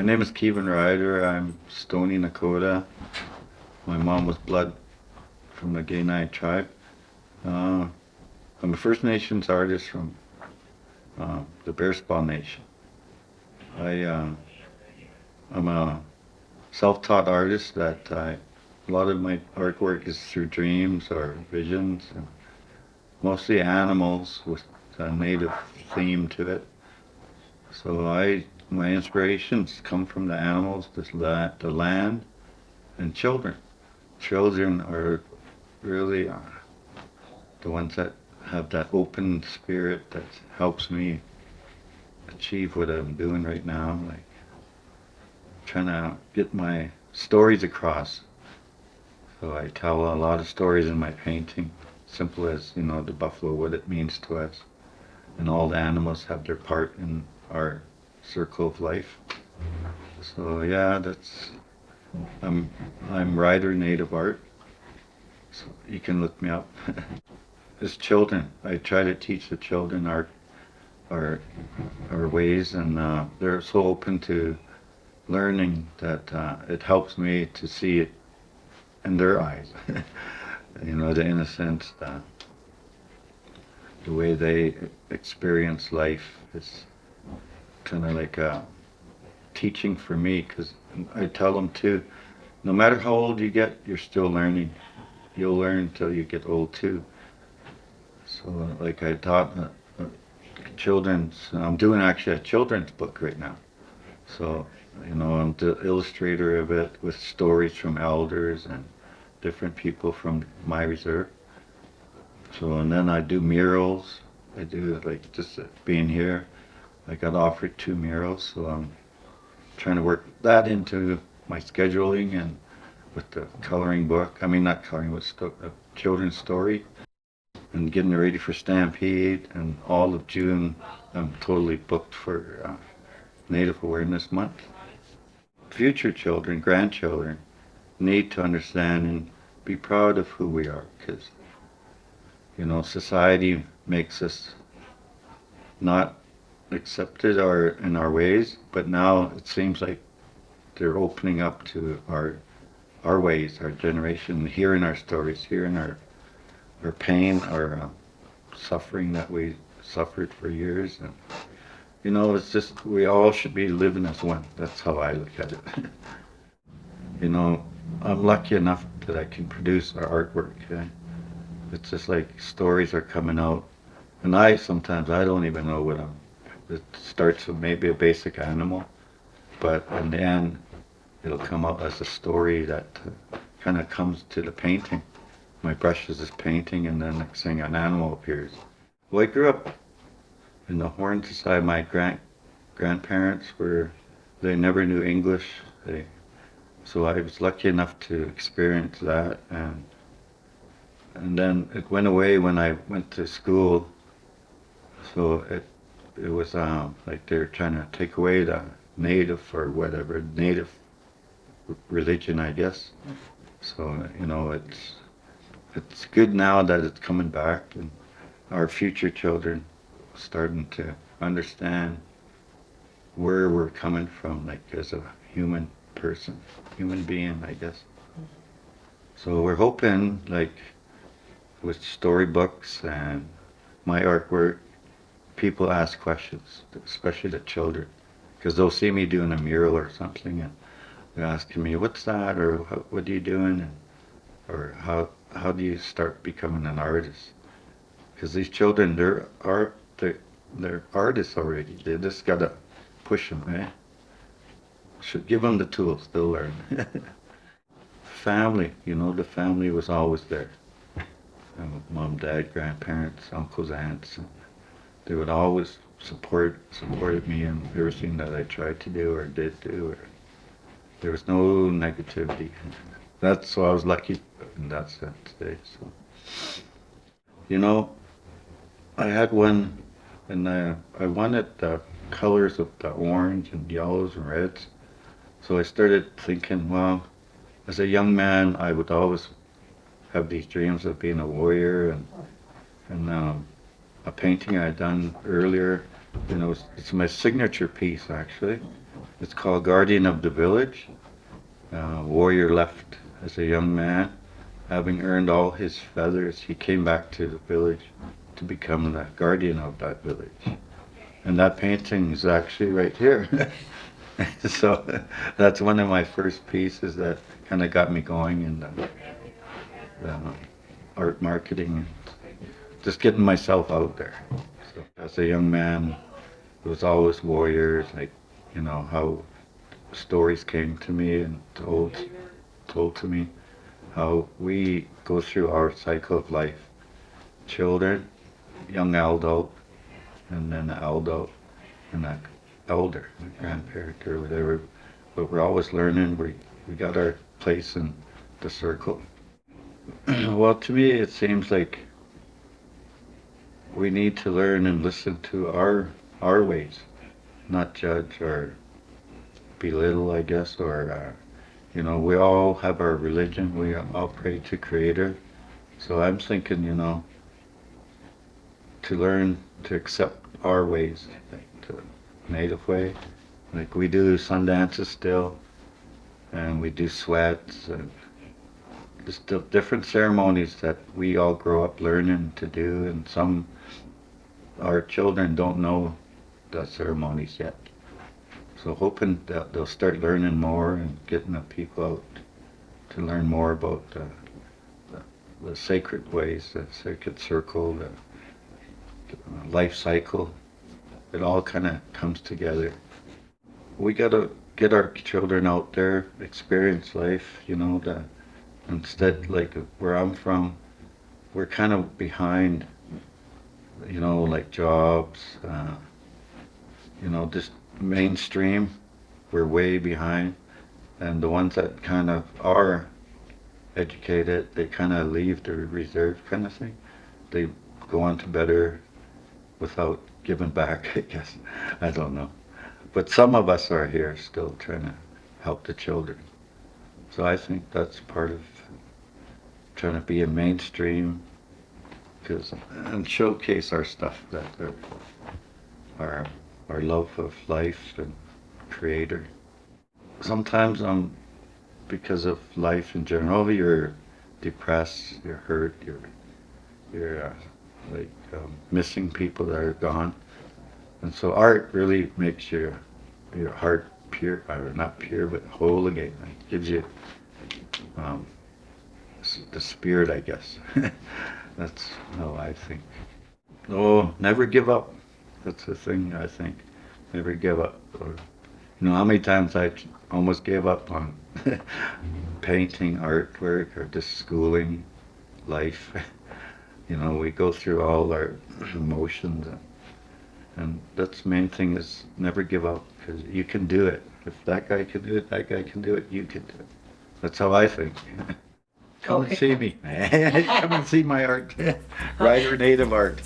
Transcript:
name is Keevin Ryder. I'm Stoney Nakota. My mom was blood from the Gainai tribe. Uh, I'm a First Nations artist from the Bearspaw Nation. I, uh, I'm a self-taught artist a lot of my artwork is through dreams or visions, and mostly animals with a native theme to it. My inspirations come from the animals, the land, and children. Children are really the ones that have that open spirit that helps me achieve what I'm doing right now. Like trying to get my stories across. So I tell a lot of stories in my painting. Simple as, the buffalo, what it means to us. And all the animals have their part in our circle of life. So yeah, I'm Ryder Native Art. So you can look me up. As children, I try to teach the children our our ways, and they're so open to learning that it helps me to see it in their eyes. The innocence, the way they experience life is kind of like a teaching for me, because I tell them too, no matter how old you get, you're still learning. You'll learn until you get old too. So like I taught I'm doing actually a children's book right now. So, I'm the illustrator of it with stories from elders and different people from my reserve. So, and then I do murals. I do like just being here. I got offered 2 murals, so I'm trying to work that into my scheduling and with the coloring book. I mean, not coloring, with a children's story, and getting ready for Stampede. And all of June, I'm totally booked for Native Awareness Month. Future children, grandchildren, need to understand and be proud of who we are, because society makes us not accepted in our ways, but now it seems like they're opening up to our ways, our generation, hearing our stories, hearing our pain, our suffering that we suffered for years. And it's just we all should be living as one. That's how I look at it. I'm lucky enough that I can produce our artwork. It's just like stories are coming out, and sometimes I don't even know what I'm. It starts with maybe a basic animal, but in the end, it'll come out as a story that kind of comes to the painting. My brush is this painting, and then next thing an animal appears. Well, I grew up in the Horn Society. My grandparents they never knew English. So I was lucky enough to experience that, and then it went away when I went to school. So it was like they're trying to take away the native or whatever, native religion, I guess. So it's good now that it's coming back, and our future children starting to understand where we're coming from, like as a human person, human being, I guess. So we're hoping, like with storybooks and my artwork, people ask questions, especially the children, because they'll see me doing a mural or something, and they're asking me, "What's that?" or "What are you doing?" or "How do you start becoming an artist?" Because these children, they're artists already. They just gotta push them, eh? Should give them the tools. They'll learn. Family, the family was always there. Mom, dad, grandparents, uncles, aunts. And they would always supported me in everything that I tried to do or did do. There was no negativity. That's why I was lucky in that sense today. So, you know, I had one, and I wanted the colors of the orange and yellows and reds. So I started thinking, well, as a young man, I would always have these dreams of being a warrior, and a painting I had done earlier you know, it's my signature piece actually. It's called Guardian of the Village. Warrior left as a young man. Having earned all his feathers, he came back to the village to become the guardian of that village. And that painting is actually right here. So that's one of my first pieces that kind of got me going in the art marketing, just getting myself out there. So as a young man, it was always warriors, like, you know, how stories came to me and told to me how we go through our cycle of life. Children, young adult, and then adult, and an elder, a grandparent or whatever. But we're always learning. We got our place in the circle. Well, to me, it seems like we need to learn and listen to our ways, not judge or belittle, I guess, or you know, we all have our religion. We all pray to Creator. So I'm thinking, you know, to learn to accept our ways, like the native way. Like we do sun dances still, and we do sweats, and just the different ceremonies that we all grow up learning to do, and some our children don't know the ceremonies yet. So hoping that they'll start learning more and getting the people out to learn more about the sacred ways, the sacred circle, the life cycle. It all kind of comes together. We gotta get our children out there, experience life, you know, instead, like where I'm from, we're kind of behind, you know, like jobs, you know, just mainstream, we're way behind. And the ones that kind of are educated, they kind of leave the reserve kind of thing. They go on to better without giving back, I guess. I don't know. But some of us are here still trying to help the children. So I think that's part of trying to be a mainstream and showcase our stuff, that our our love of life and creator. Sometimes because of life in general, you're depressed, you're hurt, you're like missing people that are gone, and so art really makes your heart pure, or not pure, but whole again. It gives you um, the spirit, I guess. That's how I think. Oh, never give up. That's the thing, I think. Never give up. Or, you know, how many times I almost gave up on painting, artwork, or just schooling, life. You know, we go through all our emotions, and that's the main thing is never give up, because you can do it. If that guy can do it, that guy can do it, you can do it. That's how I think. Come and see me. Come and see my art. Writer native art.